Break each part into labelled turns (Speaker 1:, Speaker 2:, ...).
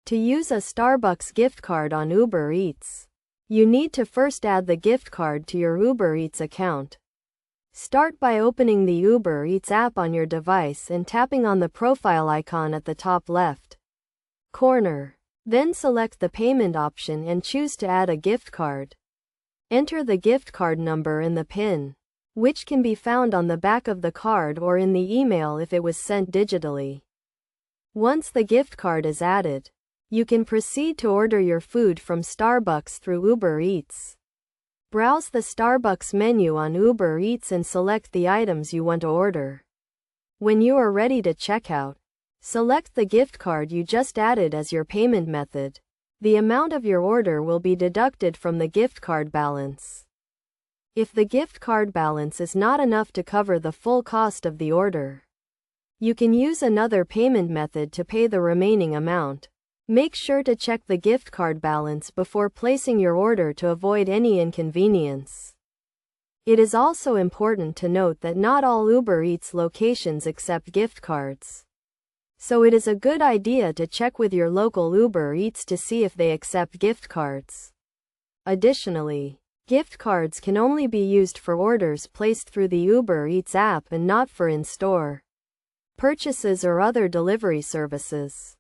Speaker 1: To use a Starbucks gift card on Uber Eats, you need to first add the gift card to your Uber Eats account. Start by opening the Uber Eats app on your device and tapping on the profile icon at the top left corner. Then select the payment option and choose to add a gift card. Enter the gift card number and the PIN, which can be found on the back of the card or in the email if it was sent digitally. Once the gift card is added, you can proceed to order your food from Starbucks through Uber Eats. Browse the Starbucks menu on Uber Eats and select the items you want to order. When you are ready to check out, select the gift card you just added as your payment method. The amount of your order will be deducted from the gift card balance. If the gift card balance is not enough to cover the full cost of the order, you can use another payment method to pay the remaining amount. Make sure to check the gift card balance before placing your order to avoid any inconvenience. It is also important to note that not all Uber Eats locations accept gift cards. So it is a good idea to check with your local Uber Eats to see if they accept gift cards. Additionally, gift cards can only be used for orders placed through the Uber Eats app and not for in-store purchases or other delivery services.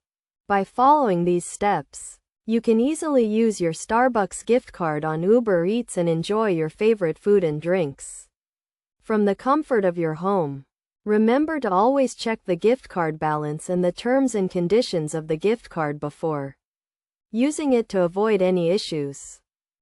Speaker 1: By following these steps, you can easily use your Starbucks gift card on Uber Eats and enjoy your favorite food and drinks from the comfort of your home. Remember to always check the gift card balance and the terms and conditions of the gift card before using it to avoid any issues.